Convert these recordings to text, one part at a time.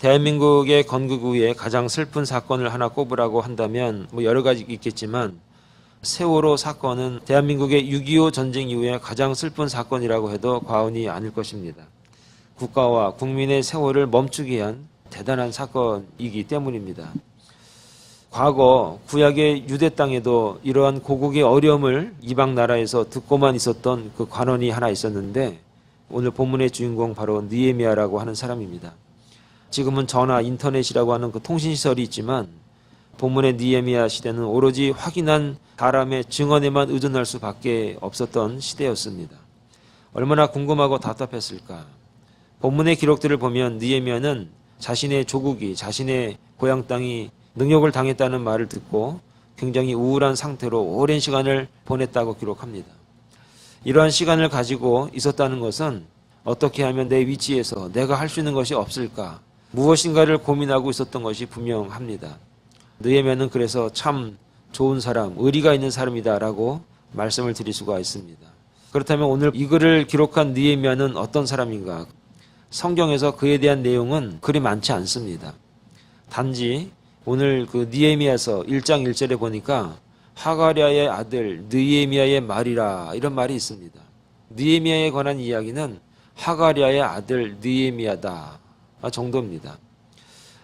대한민국의 건국 이후에 가장 슬픈 사건을 하나 꼽으라고 한다면 여러 가지 있겠지만 세월호 사건은 대한민국의 6.25 전쟁 이후에 가장 슬픈 사건이라고 해도 과언이 아닐 것입니다. 국가와 국민의 세월을 멈추게 한 대단한 사건이기 때문입니다. 과거 구약의 유대 땅에도 이러한 고국의 어려움을 이방 나라에서 듣고만 있었던 그 관원이 하나 있었는데 오늘 본문의 주인공 바로 느헤미야라고 하는 사람입니다. 지금은 전화, 인터넷이라고 하는 그 통신시설이 있지만 본문의 느헤미야 시대는 오로지 확인한 사람의 증언에만 의존할 수밖에 없었던 시대였습니다. 얼마나 궁금하고 답답했을까. 본문의 기록들을 보면 느헤미야는 자신의 조국이, 자신의 고향 땅이 능욕을 당했다는 말을 듣고 굉장히 우울한 상태로 오랜 시간을 보냈다고 기록합니다. 이러한 시간을 가지고 있었다는 것은 어떻게 하면 내 위치에서 내가 할 수 있는 것이 없을까, 무엇인가를 고민하고 있었던 것이 분명합니다. 느헤미야는 그래서 참 좋은 사람, 의리가 있는 사람이다라고 말씀을 드릴 수가 있습니다. 그렇다면 오늘 이 글을 기록한 느헤미야는 어떤 사람인가? 성경에서 그에 대한 내용은 그리 많지 않습니다. 단지 오늘 그 느헤미야서 1장 1절에 보니까 하가랴의 아들 느헤미야의 말이라 이런 말이 있습니다. 느헤미야에 관한 이야기는 하가랴의 아들 느헤미야다 정도입니다.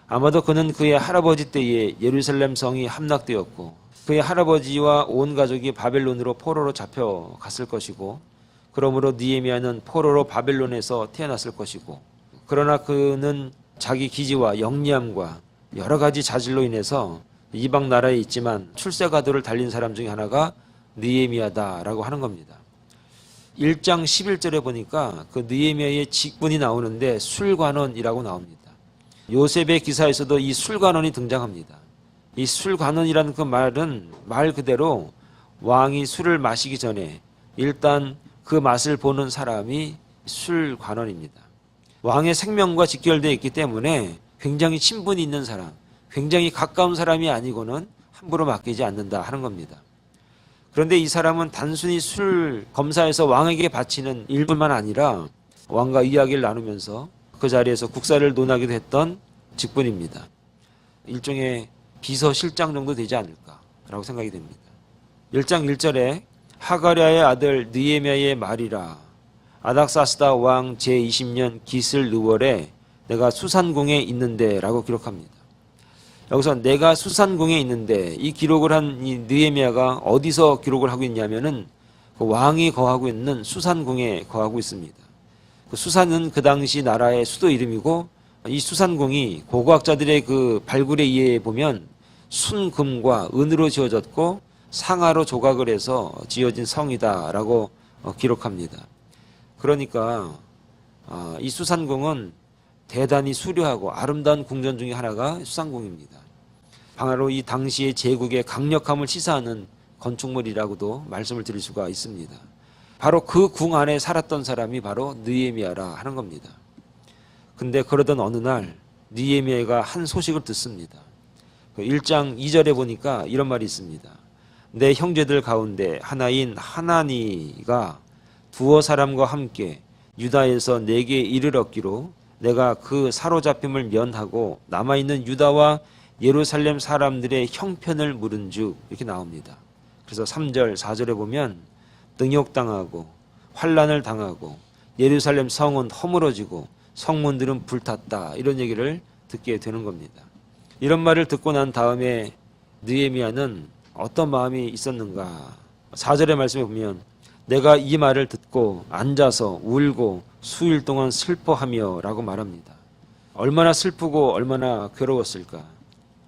아마도 그는 그의 할아버지 때에 예루살렘 성이 함락되었고 그의 할아버지와 온 가족이 바벨론으로 포로로 잡혀갔을 것이고 그러므로 느헤미야는 포로로 바벨론에서 태어났을 것이고 그러나 그는 자기 기지와 영리함과 여러 가지 자질로 인해서 이방 나라에 있지만 출세가도를 달린 사람 중에 하나가 느헤미야다라고 하는 겁니다. 1장 11절에 보니까 그 느헤미야의 직분이 나오는데 술관원이라고 나옵니다. 요셉의 기사에서도 이 술관원이 등장합니다. 이 술관원이라는 그 말은 말 그대로 왕이 술을 마시기 전에 일단 그 맛을 보는 사람이 술관원입니다. 왕의 생명과 직결되어 있기 때문에 굉장히 친분이 있는 사람, 굉장히 가까운 사람이 아니고는 함부로 맡기지 않는다 하는 겁니다. 그런데 이 사람은 단순히 술 검사에서 왕에게 바치는 일뿐만 아니라 왕과 이야기를 나누면서 그 자리에서 국사를 논하기도 했던 직분입니다. 일종의 비서실장 정도 되지 않을까라고 생각이 됩니다. 1장 1절에 하가랴의 아들 느헤미야의 말이라 아닥사스다 왕 제20년 기슬 르월에 내가 수산궁에 있는데 라고 기록합니다. 여기서 내가 수산궁에 있는데 이 기록을 한 이 느헤미야가 어디서 기록을 하고 있냐면은 그 왕이 거하고 있는 수산궁에 거하고 있습니다. 그 수산은 그 당시 나라의 수도 이름이고 이 수산궁이 고고학자들의 그 발굴에 의해 보면 순금과 은으로 지어졌고 상아로 조각을 해서 지어진 성이다라고 기록합니다. 그러니까 이 수산궁은 대단히 수려하고 아름다운 궁전 중에 하나가 수산궁입니다. 바로 이 당시의 제국의 강력함을 시사하는 건축물이라고도 말씀을 드릴 수가 있습니다. 바로 그 궁 안에 살았던 사람이 바로 느헤미야라 하는 겁니다. 근데 그러던 어느 날 느헤미야가 한 소식을 듣습니다. 1장 2절에 보니까 이런 말이 있습니다. 내 형제들 가운데 하나인 하나니가 두어 사람과 함께 유다에서 내게 이를 얻기로 내가 그 사로잡힘을 면하고 남아있는 유다와 예루살렘 사람들의 형편을 물은 즉 이렇게 나옵니다. 그래서 3절 4절에 보면 능욕당하고 환난을 당하고 예루살렘 성은 허물어지고 성문들은 불탔다 이런 얘기를 듣게 되는 겁니다. 이런 말을 듣고 난 다음에 느헤미야는 어떤 마음이 있었는가. 4절의 말씀에 보면 내가 이 말을 듣고 앉아서 울고 수일 동안 슬퍼하며 라고 말합니다. 얼마나 슬프고 얼마나 괴로웠을까.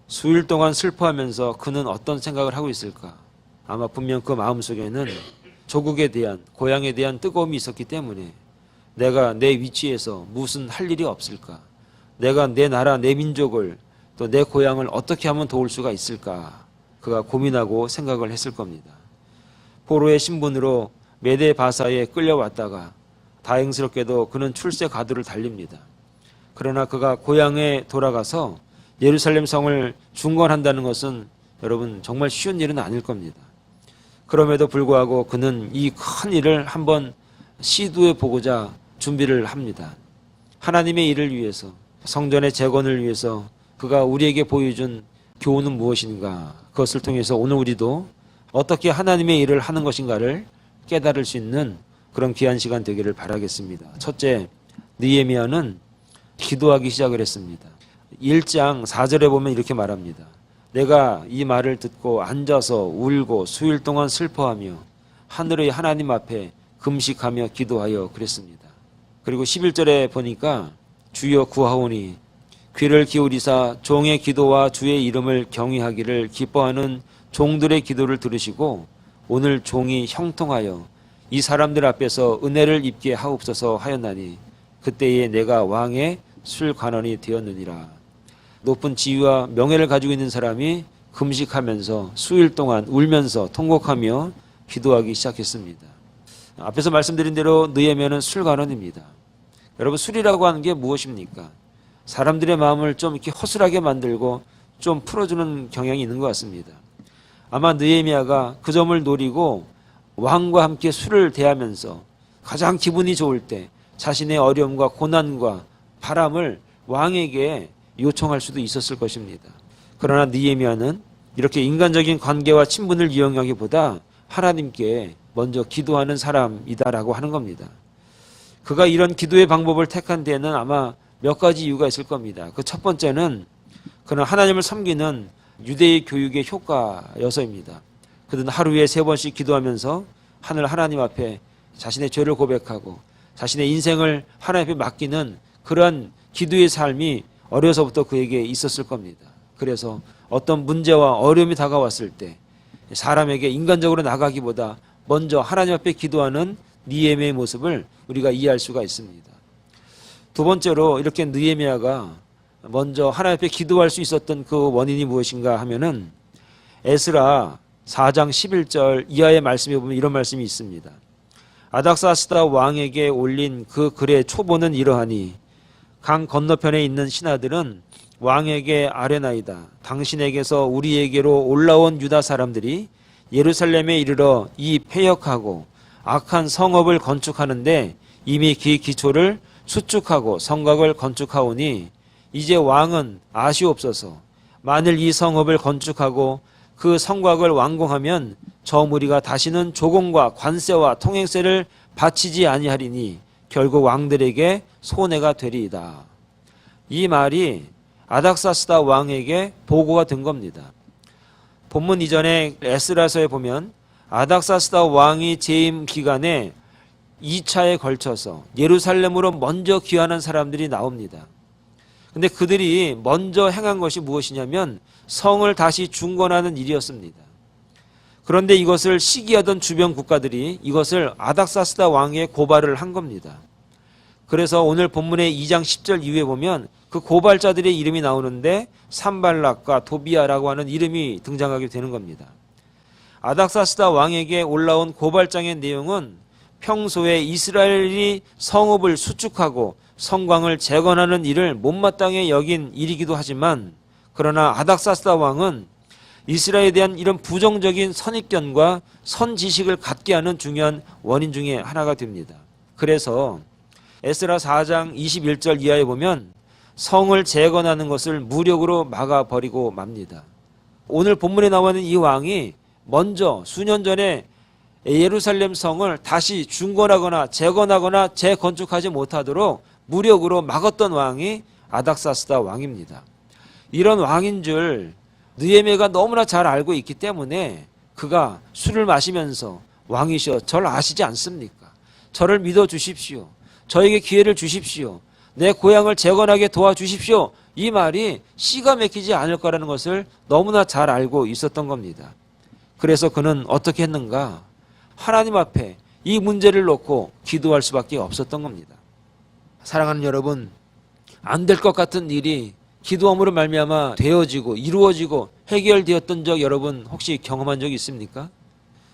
수일 동안 슬퍼하면서 그는 어떤 생각을 하고 있을까. 아마 분명 그 마음속에는 조국에 대한 고향에 대한 뜨거움이 있었기 때문에 내가 내 위치에서 무슨 할 일이 없을까. 내가 내 나라 내 민족을 또 내 고향을 어떻게 하면 도울 수가 있을까. 그가 고민하고 생각을 했을 겁니다. 포로의 신분으로 메데 바사에 끌려왔다가 다행스럽게도 그는 출세 가도를 달립니다. 그러나 그가 고향에 돌아가서 예루살렘 성을 중건한다는 것은 여러분 정말 쉬운 일은 아닐 겁니다. 그럼에도 불구하고 그는 이 큰 일을 한번 시도해 보고자 준비를 합니다. 하나님의 일을 위해서 성전의 재건을 위해서 그가 우리에게 보여준 교훈은 무엇인가, 그것을 통해서 오늘 우리도 어떻게 하나님의 일을 하는 것인가를 깨달을 수 있는 그런 귀한 시간 되기를 바라겠습니다. 첫째, 느헤미야는 기도하기 시작을 했습니다. 1장 4절에 보면 이렇게 말합니다. 내가 이 말을 듣고 앉아서 울고 수일 동안 슬퍼하며 하늘의 하나님 앞에 금식하며 기도하여 그랬습니다. 그리고 11절에 보니까 주여 구하오니 귀를 기울이사 종의 기도와 주의 이름을 경외하기를 기뻐하는 종들의 기도를 들으시고 오늘 종이 형통하여 이 사람들 앞에서 은혜를 입게 하옵소서 하였나니 그때에 내가 왕의 술관원이 되었느니라. 높은 지위와 명예를 가지고 있는 사람이 금식하면서 수일 동안 울면서 통곡하며 기도하기 시작했습니다. 앞에서 말씀드린 대로 느헤미야는 술관원입니다. 여러분, 술이라고 하는 게 무엇입니까? 사람들의 마음을 좀 이렇게 허술하게 만들고 좀 풀어주는 경향이 있는 것 같습니다. 아마 느헤미야가 그 점을 노리고 왕과 함께 술을 대하면서 가장 기분이 좋을 때 자신의 어려움과 고난과 바람을 왕에게 요청할 수도 있었을 것입니다. 그러나 느헤미야는 이렇게 인간적인 관계와 친분을 이용하기보다 하나님께 먼저 기도하는 사람이다라고 하는 겁니다. 그가 이런 기도의 방법을 택한 데에는 아마 몇 가지 이유가 있을 겁니다. 그 첫 번째는 그는 하나님을 섬기는 유대의 교육의 효과여서입니다. 그는 하루에 3번씩 기도하면서 하나님 앞에 자신의 죄를 고백하고 자신의 인생을 하나님 앞에 맡기는 그러한 기도의 삶이 어려서부터 그에게 있었을 겁니다. 그래서 어떤 문제와 어려움이 다가왔을 때 사람에게 인간적으로 나가기보다 먼저 하나님 앞에 기도하는 느헤미야의 모습을 우리가 이해할 수가 있습니다. 두 번째로 이렇게 느헤미야가 먼저 하나님 앞에 기도할 수 있었던 그 원인이 무엇인가 하면은 에스라 4장 11절 이하의 말씀에 보면 이런 말씀이 있습니다. 아닥사스다 왕에게 올린 그 글의 초본은 이러하니 강 건너편에 있는 신하들은 왕에게 아뢰나이다. 당신에게서 우리에게로 올라온 유다 사람들이 예루살렘에 이르러 이 패역하고 악한 성읍을 건축하는데 이미 그 기초를 수축하고 성곽을 건축하오니 이제 왕은 아시옵소서. 만일 이 성읍을 건축하고 그 성곽을 완공하면 저 무리가 다시는 조공과 관세와 통행세를 바치지 아니하리니 결국 왕들에게 손해가 되리이다. 이 말이 아닥사스다 왕에게 보고가 된 겁니다. 본문 이전에 에스라서에 보면 아닥사스다 왕이 재임 기간에 2차에 걸쳐서 예루살렘으로 먼저 귀환한 사람들이 나옵니다. 근데 그들이 먼저 행한 것이 무엇이냐면 성을 다시 중건하는 일이었습니다. 그런데 이것을 시기하던 주변 국가들이 이것을 아닥사스다 왕에 고발을 한 겁니다. 그래서 오늘 본문의 2장 10절 이후에 보면 그 고발자들의 이름이 나오는데 산발락과 도비아라고 하는 이름이 등장하게 되는 겁니다. 아닥사스다 왕에게 올라온 고발장의 내용은 평소에 이스라엘이 성읍을 수축하고 성곽을 재건하는 일을 못마땅해 여긴 일이기도 하지만 그러나 아닥사스다 왕은 이스라엘에 대한 이런 부정적인 선입견과 선지식을 갖게 하는 중요한 원인 중에 하나가 됩니다. 그래서 에스라 4장 21절 이하에 보면 성을 재건하는 것을 무력으로 막아버리고 맙니다. 오늘 본문에 나와 있는 이 왕이 먼저 수년 전에 예루살렘 성을 다시 중건하거나 재건하거나 재건축하지 못하도록 무력으로 막았던 왕이 아닥사스다 왕입니다. 이런 왕인 줄 느헤미야가 너무나 잘 알고 있기 때문에 그가 술을 마시면서 왕이시여 저를 아시지 않습니까? 저를 믿어주십시오. 저에게 기회를 주십시오. 내 고향을 재건하게 도와주십시오. 이 말이 씨가 막히지 않을 거라는 것을 너무나 잘 알고 있었던 겁니다. 그래서 그는 어떻게 했는가? 하나님 앞에 이 문제를 놓고 기도할 수밖에 없었던 겁니다. 사랑하는 여러분, 안 될 것 같은 일이 기도함으로 말미암아 되어지고 이루어지고 해결되었던 적 여러분 혹시 경험한 적이 있습니까?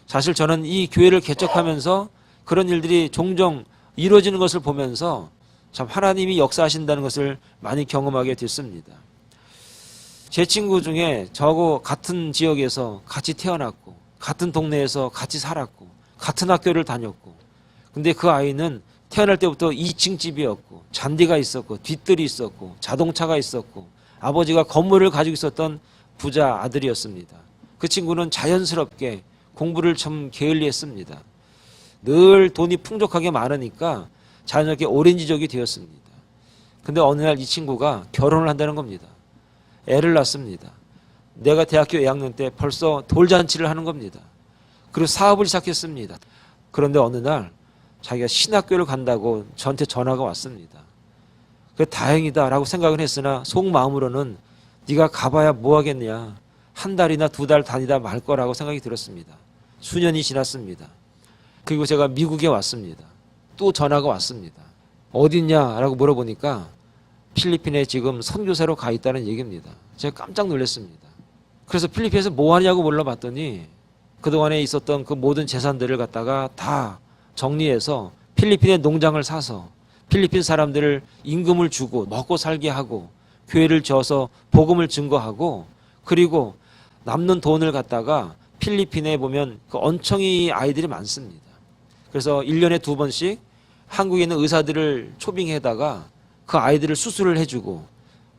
사실 저는 이 교회를 개척하면서 그런 일들이 종종 이루어지는 것을 보면서 참 하나님이 역사하신다는 것을 많이 경험하게 됐습니다. 제 친구 중에 저하고 같은 지역에서 같이 태어났고 같은 동네에서 같이 살았고 같은 학교를 다녔고 근데 그 아이는 태어날 때부터 2층 집이었고 잔디가 있었고 뒷뜰이 있었고 자동차가 있었고 아버지가 건물을 가지고 있었던 부자 아들이었습니다. 그 친구는 자연스럽게 공부를 참 게을리했습니다. 늘 돈이 풍족하게 많으니까 자연스럽게 오렌지족이 되었습니다. 근데 어느 날 이 친구가 결혼을 한다는 겁니다. 애를 낳습니다. 내가 대학교 2학년 때 벌써 돌잔치를 하는 겁니다. 그리고 사업을 시작했습니다. 그런데 어느 날 자기가 신학교를 간다고 저한테 전화가 왔습니다. 그래 다행이다라고 생각은 했으나 속마음으로는 네가 가봐야 뭐 하겠냐. 한 달이나 2달 다니다 말 거라고 생각이 들었습니다. 수년이 지났습니다. 그리고 제가 미국에 왔습니다. 또 전화가 왔습니다. 어디 있냐라고 물어보니까 필리핀에 지금 선교사로 가 있다는 얘기입니다. 제가 깜짝 놀랐습니다. 그래서 필리핀에서 뭐 하냐고 물어봤더니 그동안에 있었던 그 모든 재산들을 갖다가 다 정리해서 필리핀의 농장을 사서 필리핀 사람들을 임금을 주고 먹고 살게 하고 교회를 지어서 복음을 증거하고 그리고 남는 돈을 갖다가 필리핀에 보면 그 언청이 아이들이 많습니다. 그래서 1년에 2번씩 한국에 있는 의사들을 초빙해다가 그 아이들을 수술을 해주고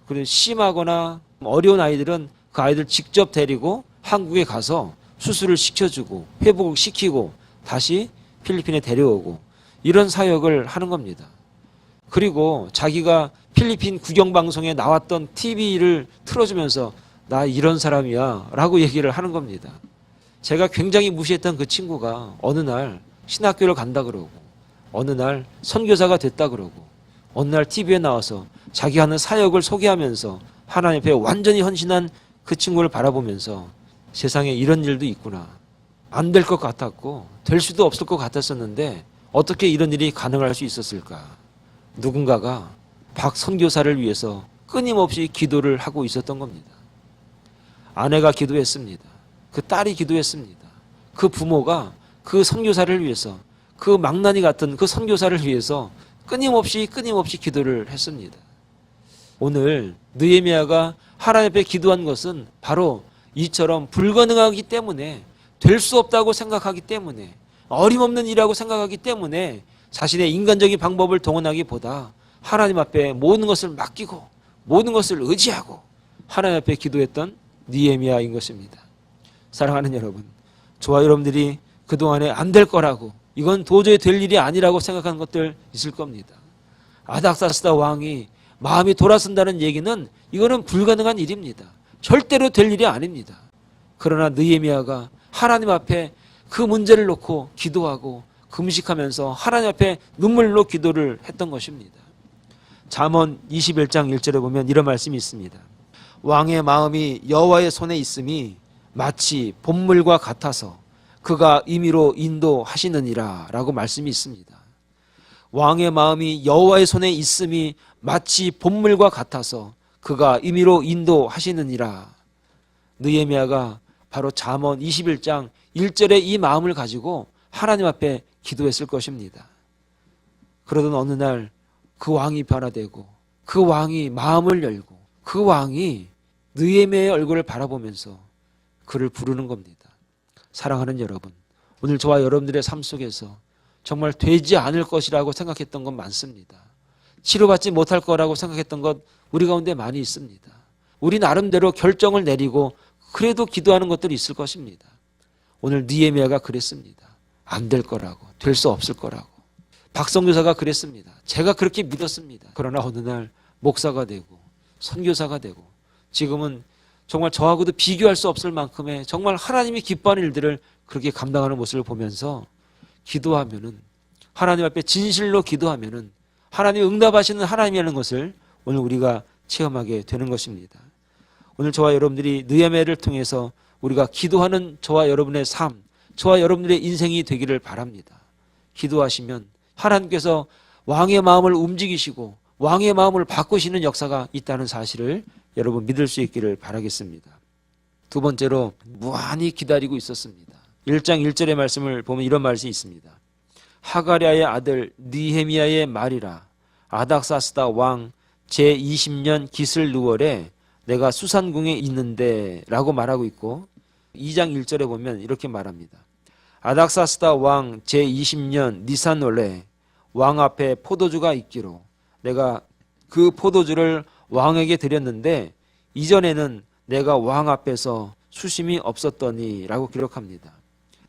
그리고 심하거나 어려운 아이들은 그 아이들 직접 데리고 한국에 가서 수술을 시켜주고 회복을 시키고 다시 필리핀에 데려오고 이런 사역을 하는 겁니다. 그리고 자기가 필리핀 국영방송에 나왔던 TV를 틀어주면서 나 이런 사람이야 라고 얘기를 하는 겁니다. 제가 굉장히 무시했던 그 친구가 어느 날 신학교를 간다 그러고 어느 날 선교사가 됐다 그러고 어느 날 TV에 나와서 자기 하는 사역을 소개하면서 하나님 앞에 완전히 헌신한 그 친구를 바라보면서 세상에 이런 일도 있구나. 안 될 것 같았고 될 수도 없을 것 같았었는데 어떻게 이런 일이 가능할 수 있었을까. 누군가가 박 선교사를 위해서 끊임없이 기도를 하고 있었던 겁니다. 아내가 기도했습니다. 그 딸이 기도했습니다. 그 부모가 그 선교사를 위해서 그 망나니 같은 그 선교사를 위해서 끊임없이 기도를 했습니다. 오늘 느헤미야가 하나님 앞에 기도한 것은 바로 이처럼 불가능하기 때문에 될 수 없다고 생각하기 때문에 어림없는 일이라고 생각하기 때문에 자신의 인간적인 방법을 동원하기보다 하나님 앞에 모든 것을 맡기고 모든 것을 의지하고 하나님 앞에 기도했던 느헤미야인 것입니다. 사랑하는 여러분, 저와 여러분들이 그동안에 안 될 거라고 이건 도저히 될 일이 아니라고 생각하는 것들 있을 겁니다. 아닥사스다 왕이 마음이 돌아선다는 얘기는 이거는 불가능한 일입니다. 절대로 될 일이 아닙니다. 그러나 느헤미야가 하나님 앞에 그 문제를 놓고 기도하고 금식하면서 하나님 앞에 눈물로 기도를 했던 것입니다. 잠언 21장 1절에 보면 이런 말씀이 있습니다. 왕의 마음이 여호와의 손에 있음이 마치 봇물과 같아서 그가 임의로 인도하시느니라 라고 말씀이 있습니다. 왕의 마음이 여호와의 손에 있음이 마치 봇물과 같아서 그가 임의로 인도하시느니라. 느헤미야가 바로 잠언 21장 1절의 이 마음을 가지고 하나님 앞에 기도했을 것입니다. 그러던 어느 날 그 왕이 변화되고 그 왕이 마음을 열고 그 왕이 느헤미야의 얼굴을 바라보면서 그를 부르는 겁니다. 사랑하는 여러분, 오늘 저와 여러분들의 삶 속에서 정말 되지 않을 것이라고 생각했던 건 많습니다. 치료받지 못할 거라고 생각했던 것 우리 가운데 많이 있습니다. 우리 나름대로 결정을 내리고 그래도 기도하는 것들이 있을 것입니다. 오늘 느헤미야가 그랬습니다. 안 될 거라고, 될 수 없을 거라고. 박성교사가 그랬습니다. 제가 그렇게 믿었습니다. 그러나 어느 날 목사가 되고 선교사가 되고 지금은 정말 저하고도 비교할 수 없을 만큼의 정말 하나님이 기뻐하는 일들을 그렇게 감당하는 모습을 보면서 기도하면은 하나님 앞에 진실로 기도하면은 하나님이 응답하시는 하나님이라는 것을 오늘 우리가 체험하게 되는 것입니다. 오늘 저와 여러분들이 느헤미야를 통해서 우리가 기도하는 저와 여러분의 삶, 저와 여러분들의 인생이 되기를 바랍니다. 기도하시면 하나님께서 왕의 마음을 움직이시고 왕의 마음을 바꾸시는 역사가 있다는 사실을 여러분 믿을 수 있기를 바라겠습니다. 두 번째로 무한히 기다리고 있었습니다. 1장 1절의 말씀을 보면 이런 말씀이 있습니다. 하가랴의 아들 느헤미야의 말이라. 아닥사스다 왕 제20년 기슬루월에 내가 수산궁에 있는데 라고 말하고 있고 2장 1절에 보면 이렇게 말합니다. 아닥사스다 왕 제20년 니산월에 왕 앞에 포도주가 있기로 내가 그 포도주를 왕에게 드렸는데 이전에는 내가 왕 앞에서 수심이 없었더니 라고 기록합니다.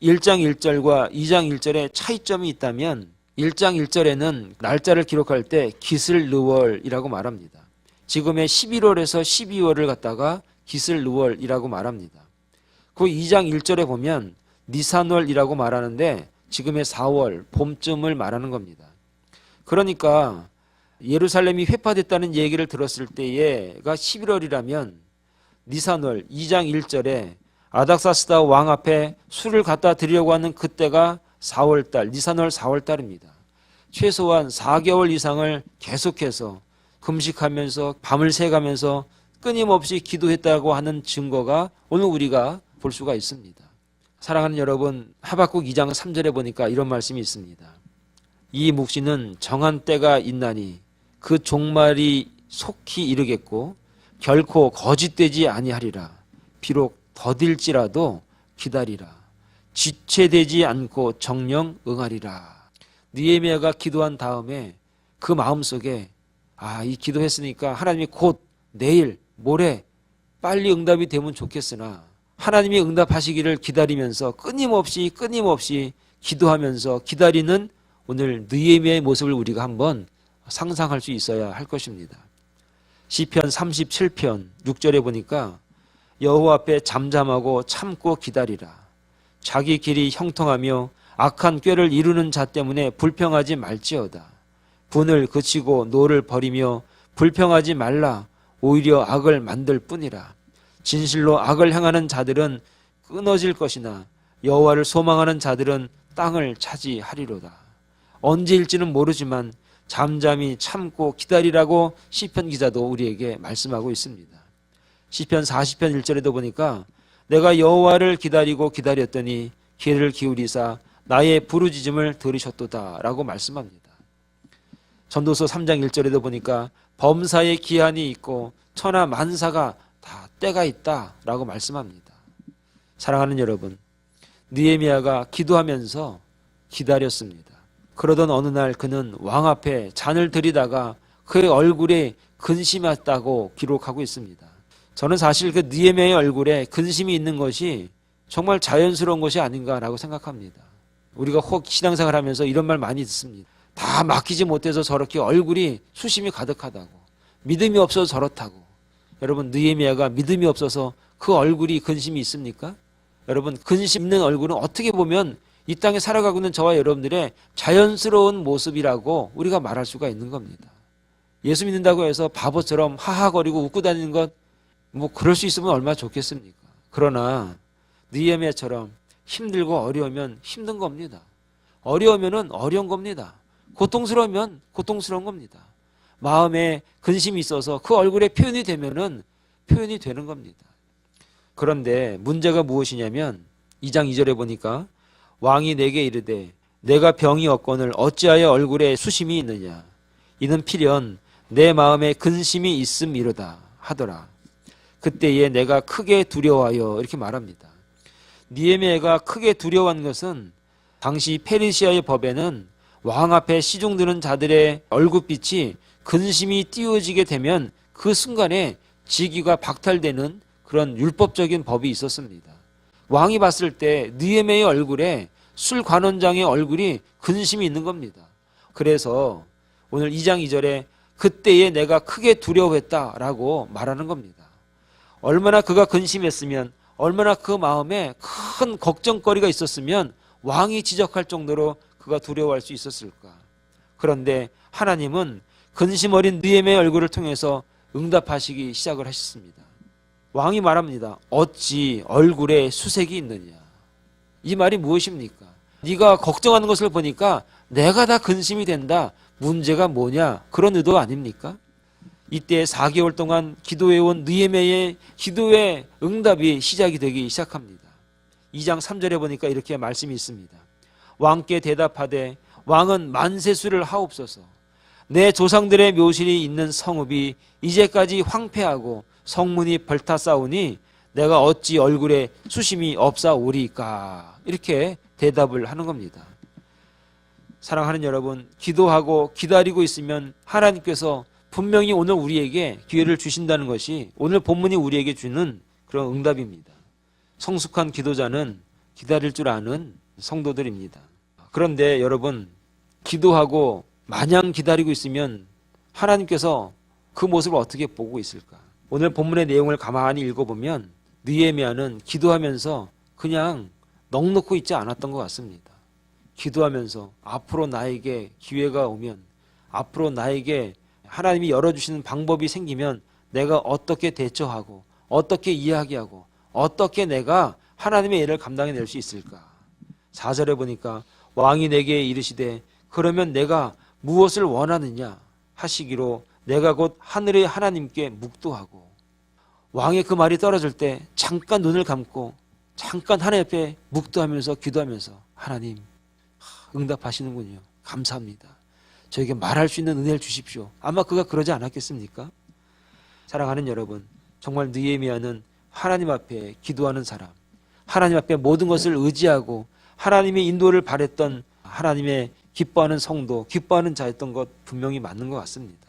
1장 1절과 2장 1절에 차이점이 있다면 1장 1절에는 날짜를 기록할 때 기슬르월이라고 말합니다. 지금의 11월에서 12월을 갖다가 기슬르월이라고 말합니다. 그 2장 1절에 보면 니산월이라고 말하는데 지금의 4월 봄쯤을 말하는 겁니다. 그러니까 예루살렘이 회파됐다는 얘기를 들었을 때가 11월이라면 니산월 2장 1절에 아닥사스다 왕 앞에 술을 갖다 드리려고 하는 그때가 4월달, 니산월 4월달입니다. 최소한 4개월 이상을 계속해서 금식하면서 밤을 새가면서 끊임없이 기도했다고 하는 증거가 오늘 우리가 볼 수가 있습니다. 사랑하는 여러분, 하박국 2장 3절에 보니까 이런 말씀이 있습니다. 이 묵시는 정한 때가 있나니 그 종말이 속히 이르겠고 결코 거짓되지 아니하리라. 비록 더딜지라도 기다리라. 지체되지 않고 정령 응하리라. 느헤미야가 기도한 다음에 그 마음속에 이 기도했으니까 하나님이 곧 내일 모레 빨리 응답이 되면 좋겠으나 하나님이 응답하시기를 기다리면서 끊임없이 기도하면서 기다리는 오늘 느헤미야의 모습을 우리가 한번 상상할 수 있어야 할 것입니다. 시편 37편 6절에 보니까 여호와 앞에 잠잠하고 참고 기다리라. 자기 길이 형통하며 악한 꾀를 이루는 자 때문에 불평하지 말지어다. 분을 그치고 노를 버리며 불평하지 말라. 오히려 악을 만들 뿐이라. 진실로 악을 행하는 자들은 끊어질 것이나 여호와를 소망하는 자들은 땅을 차지하리로다. 언제일지는 모르지만 잠잠히 참고 기다리라고 시편 기자도 우리에게 말씀하고 있습니다. 시편 40편 1절에도 보니까 내가 여호와를 기다리고 기다렸더니 귀를 기울이사 나의 부르짖음을 들으셨도다 라고 말씀합니다. 전도서 3장 1절에도 보니까 범사에 기한이 있고 천하 만사가 다 때가 있다 라고 말씀합니다. 사랑하는 여러분, 느헤미야가 기도하면서 기다렸습니다. 그러던 어느 날 그는 왕 앞에 잔을 들이다가 그의 얼굴에 근심했다고 기록하고 있습니다. 저는 사실 그 느헤미야의 얼굴에 근심이 있는 것이 정말 자연스러운 것이 아닌가라고 생각합니다. 우리가 혹 신앙생활 하면서 이런 말 많이 듣습니다. 다 맡기지 못해서 저렇게 얼굴이 수심이 가득하다고, 믿음이 없어서 저렇다고. 여러분, 느헤미야가 믿음이 없어서 그 얼굴이 근심이 있습니까? 여러분, 근심 있는 얼굴은 어떻게 보면 이 땅에 살아가고 있는 저와 여러분들의 자연스러운 모습이라고 우리가 말할 수가 있는 겁니다. 예수 믿는다고 해서 바보처럼 하하거리고 웃고 다니는 것, 그럴 수 있으면 얼마나 좋겠습니까? 그러나 느헤미야처럼 힘들고 어려우면 힘든 겁니다. 어려우면 어려운 겁니다. 고통스러우면 고통스러운 겁니다. 마음에 근심이 있어서 그 얼굴에 표현이 되면은 표현이 되는 겁니다. 그런데 문제가 무엇이냐면 2장 2절에 보니까 왕이 내게 이르되 내가 병이 없거늘 어찌하여 얼굴에 수심이 있느냐. 이는 필연 내 마음에 근심이 있음이로다 하더라. 그때에 내가 크게 두려워하여 이렇게 말합니다. 느헤미야가 크게 두려워한 것은 당시 페르시아의 법에는 왕 앞에 시중드는 자들의 얼굴빛이 근심이 띄워지게 되면 그 순간에 직위가 박탈되는 그런 율법적인 법이 있었습니다. 왕이 봤을 때 느헤미야의 얼굴에 술관원장의 얼굴이 근심이 있는 겁니다. 그래서 오늘 2장 2절에 그때에 내가 크게 두려워했다라고 말하는 겁니다. 얼마나 그가 근심했으면, 얼마나 그 마음에 큰 걱정거리가 있었으면 왕이 지적할 정도로 그가 두려워할 수 있었을까. 그런데 하나님은 근심 어린 느헤미야의 얼굴을 통해서 응답하시기 시작을 하셨습니다. 왕이 말합니다. 어찌 얼굴에 수색이 있느냐. 이 말이 무엇입니까? 네가 걱정하는 것을 보니까 내가 다 근심이 된다. 문제가 뭐냐? 그런 의도 아닙니까? 이때 4개월 동안 기도해온 느헤미야의 기도의 응답이 시작이 되기 시작합니다. 2장 3절에 보니까 이렇게 말씀이 있습니다. 왕께 대답하되 왕은 만세수를 하옵소서. 내 조상들의 묘실이 있는 성읍이 이제까지 황폐하고 성문이 벌타싸우니 내가 어찌 얼굴에 수심이 없사오리까. 이렇게 대답을 하는 겁니다. 사랑하는 여러분, 기도하고 기다리고 있으면 하나님께서 분명히 오늘 우리에게 기회를 주신다는 것이 오늘 본문이 우리에게 주는 그런 응답입니다. 성숙한 기도자는 기다릴 줄 아는 성도들입니다. 그런데 여러분, 기도하고 마냥 기다리고 있으면 하나님께서 그 모습을 어떻게 보고 있을까? 오늘 본문의 내용을 가만히 읽어보면 느헤미야는 기도하면서 그냥 넋놓고 있지 않았던 것 같습니다. 기도하면서 앞으로 나에게 기회가 오면, 앞으로 나에게 하나님이 열어주시는 방법이 생기면 내가 어떻게 대처하고 어떻게 이야기하고 어떻게 내가 하나님의 일을 감당해낼 수 있을까? 4절에 보니까 왕이 내게 이르시되 그러면 내가 무엇을 원하느냐 하시기로 내가 곧 하늘의 하나님께 묵도하고. 왕의 그 말이 떨어질 때 잠깐 눈을 감고 잠깐 하나님 앞에 묵도하면서 기도하면서 하나님 응답하시는군요. 감사합니다. 저에게 말할 수 있는 은혜를 주십시오. 아마 그가 그러지 않았겠습니까? 사랑하는 여러분, 정말 느헤미야는 하나님 앞에 기도하는 사람, 하나님 앞에 모든 것을 의지하고 하나님의 인도를 바랬던 하나님의 기뻐하는 성도, 기뻐하는 자였던 것 분명히 맞는 것 같습니다.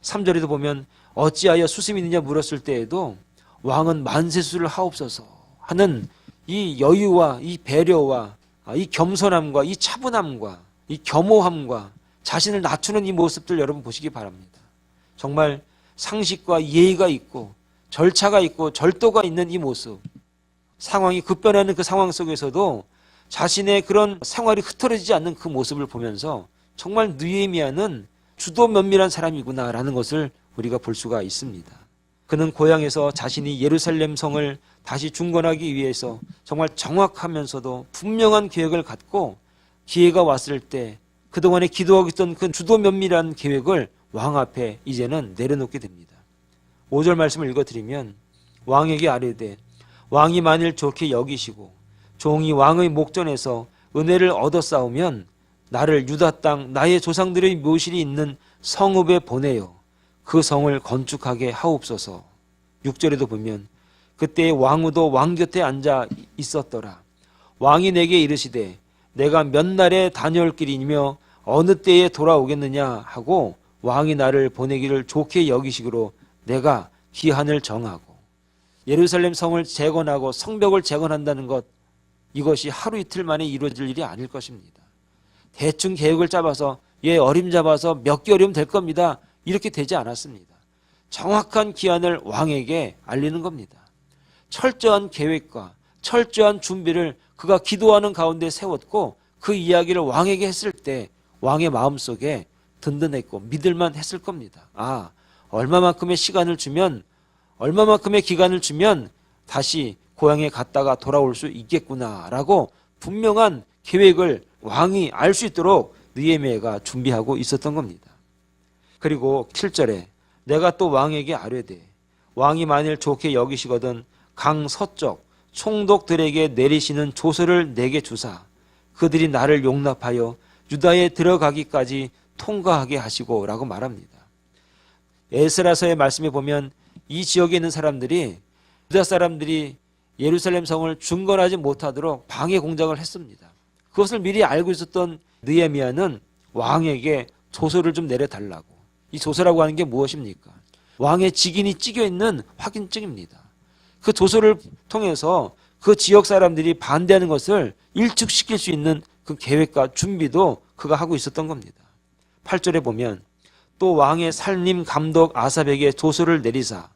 3절에도 보면 어찌하여 수심이 있느냐 물었을 때에도 왕은 만세수를 하옵소서 하는 이 여유와 이 배려와 이 겸손함과 이 차분함과 이 겸허함과 자신을 낮추는 이 모습들 여러분 보시기 바랍니다. 정말 상식과 예의가 있고 절차가 있고 절도가 있는 이 모습, 상황이 급변하는 그 상황 속에서도 자신의 그런 생활이 흐트러지지 않는 그 모습을 보면서 정말 느헤미야는 주도 면밀한 사람이구나라는 것을 우리가 볼 수가 있습니다. 그는 고향에서 자신이 예루살렘 성을 다시 중건하기 위해서 정말 정확하면서도 분명한 계획을 갖고 기회가 왔을 때 그동안에 기도하고 있던 그 주도 면밀한 계획을 왕 앞에 이제는 내려놓게 됩니다. 5절 말씀을 읽어드리면 왕에게 아뢰되 왕이 만일 좋게 여기시고 종이 왕의 목전에서 은혜를 얻어싸우면 나를 유다 땅 나의 조상들의 묘실이 있는 성읍에 보내어 그 성을 건축하게 하옵소서. 6절에도 보면 그때 왕후도 왕 곁에 앉아 있었더라. 왕이 내게 이르시되 내가 몇 날에 다녀올 길이며 어느 때에 돌아오겠느냐 하고 왕이 나를 보내기를 좋게 여기시기로 내가 기한을 정하고. 예루살렘 성을 재건하고 성벽을 재건한다는 것, 이것이 하루 이틀 만에 이루어질 일이 아닐 것입니다. 대충 계획을 짜봐서 어림잡아서 몇 개월이면 될 겁니다. 이렇게 되지 않았습니다. 정확한 기한을 왕에게 알리는 겁니다. 철저한 계획과 철저한 준비를 그가 기도하는 가운데 세웠고 그 이야기를 왕에게 했을 때 왕의 마음속에 든든했고 믿을만 했을 겁니다. 아, 얼마만큼의 시간을 주면, 얼마만큼의 기간을 주면 다시 고향에 갔다가 돌아올 수 있겠구나라고 분명한 계획을 왕이 알 수 있도록 느헤미야가 준비하고 있었던 겁니다. 그리고 7절에 내가 또 왕에게 아뢰되 왕이 만일 좋게 여기시거든 강 서쪽 총독들에게 내리시는 조서를 내게 주사 그들이 나를 용납하여 유다에 들어가기까지 통과하게 하시고 라고 말합니다. 에스라서의 말씀에 보면 이 지역에 있는 사람들이, 유다 사람들이 예루살렘 성을 중건하지 못하도록 방해 공작을 했습니다. 그것을 미리 알고 있었던 느헤미야는 왕에게 조서를 좀 내려달라고. 이 조서라고 하는 게 무엇입니까? 왕의 직인이 찍혀 있는 확인증입니다. 그 조서를 통해서 그 지역 사람들이 반대하는 것을 일축시킬 수 있는 그 계획과 준비도 그가 하고 있었던 겁니다. 8절에 보면 또 왕의 살림 감독 아삽에게 조서를 내리사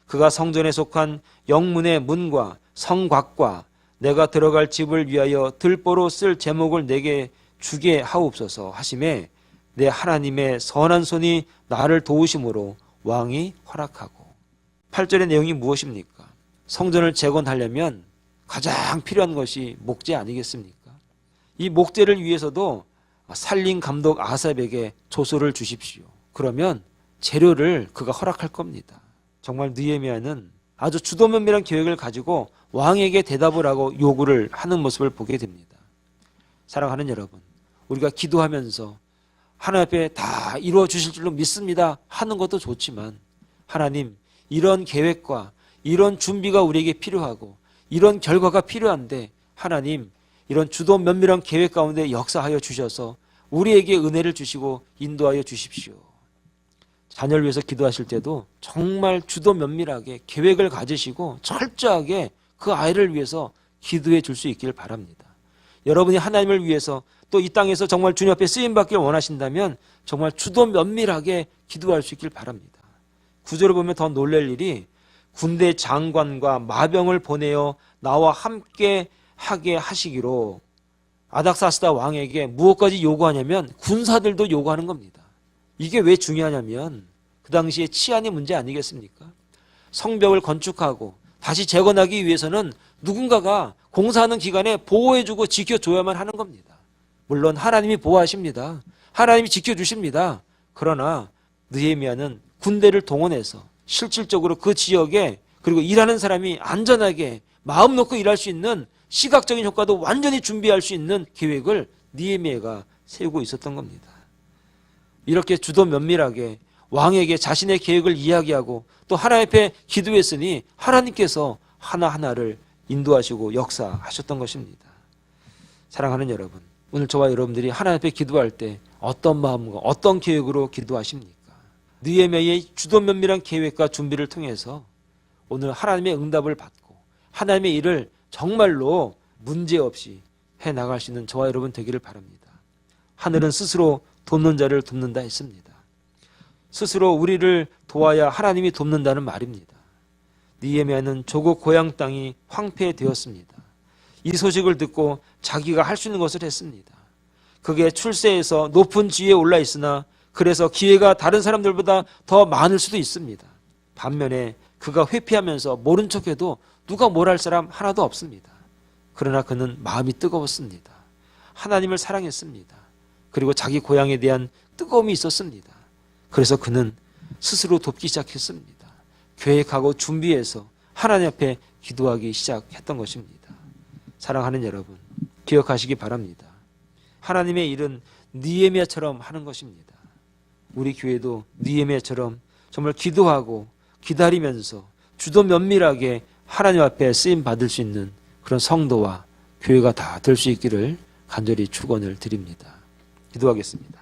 그가 성전에 속한 영문의 문과 성곽과 내가 들어갈 집을 위하여 들보로 쓸 제목을 내게 주게 하옵소서 하심에 내 하나님의 선한 손이 나를 도우심으로 왕이 허락하고. 8절의 내용이 무엇입니까? 성전을 재건하려면 가장 필요한 것이 목재 아니겠습니까? 이 목재를 위해서도 살림 감독 아삽에게 조서를 주십시오. 그러면 재료를 그가 허락할 겁니다. 정말 느헤미야는 아주 주도면밀한 계획을 가지고 왕에게 대답을 하고 요구를 하는 모습을 보게 됩니다. 사랑하는 여러분, 우리가 기도하면서 하나님 앞에 다 이루어 주실 줄로 믿습니다 하는 것도 좋지만 하나님, 이런 계획과 이런 준비가 우리에게 필요하고 이런 결과가 필요한데 하나님, 이런 주도 면밀한 계획 가운데 역사하여 주셔서 우리에게 은혜를 주시고 인도하여 주십시오. 자녀를 위해서 기도하실 때도 정말 주도 면밀하게 계획을 가지시고 철저하게 그 아이를 위해서 기도해 줄 수 있기를 바랍니다. 여러분이 하나님을 위해서 또 이 땅에서 정말 주님 앞에 쓰임받기를 원하신다면 정말 주도 면밀하게 기도할 수 있길 바랍니다. 구절을 보면 더 놀랄 일이 군대 장관과 마병을 보내어 나와 함께 하게 하시기로 아닥사스다 왕에게 무엇까지 요구하냐면 군사들도 요구하는 겁니다. 이게 왜 중요하냐면 그 당시에 치안의 문제 아니겠습니까? 성벽을 건축하고 다시 재건하기 위해서는 누군가가 공사하는 기간에 보호해주고 지켜줘야만 하는 겁니다. 물론 하나님이 보호하십니다. 하나님이 지켜주십니다. 그러나 느헤미야는 군대를 동원해서 실질적으로 그 지역에 그리고 일하는 사람이 안전하게 마음 놓고 일할 수 있는 시각적인 효과도 완전히 준비할 수 있는 계획을 느헤미야가 세우고 있었던 겁니다. 이렇게 주도 면밀하게 왕에게 자신의 계획을 이야기하고 또 하나님 앞에 기도했으니 하나님께서 하나하나를 인도하시고 역사하셨던 것입니다. 사랑하는 여러분, 오늘 저와 여러분들이 하나님 앞에 기도할 때 어떤 마음과 어떤 계획으로 기도하십니까? 느헤미야의 주도 면밀한 계획과 준비를 통해서 오늘 하나님의 응답을 받고 하나님의 일을 정말로 문제없이 해나갈 수 있는 저와 여러분 되기를 바랍니다. 하늘은 스스로 돕는 자를 돕는다 했습니다. 스스로 우리를 도와야 하나님이 돕는다는 말입니다. 느헤미야는 조국 고향 땅이 황폐되었습니다. 이 소식을 듣고 자기가 할 수 있는 것을 했습니다. 그게 출세해서 높은 지위에 올라 있으나 그래서 기회가 다른 사람들보다 더 많을 수도 있습니다. 반면에 그가 회피하면서 모른 척해도 누가 뭘 할 사람 하나도 없습니다. 그러나 그는 마음이 뜨거웠습니다. 하나님을 사랑했습니다. 그리고 자기 고향에 대한 뜨거움이 있었습니다. 그래서 그는 스스로 돕기 시작했습니다. 계획하고 준비해서 하나님 앞에 기도하기 시작했던 것입니다. 사랑하는 여러분, 기억하시기 바랍니다. 하나님의 일은 느헤미야처럼 하는 것입니다. 우리 교회도 느헤미야처럼 정말 기도하고 기다리면서 주도 면밀하게 하나님 앞에 쓰임 받을 수 있는 그런 성도와 교회가 다 될 수 있기를 간절히 축원을 드립니다. 기도하겠습니다.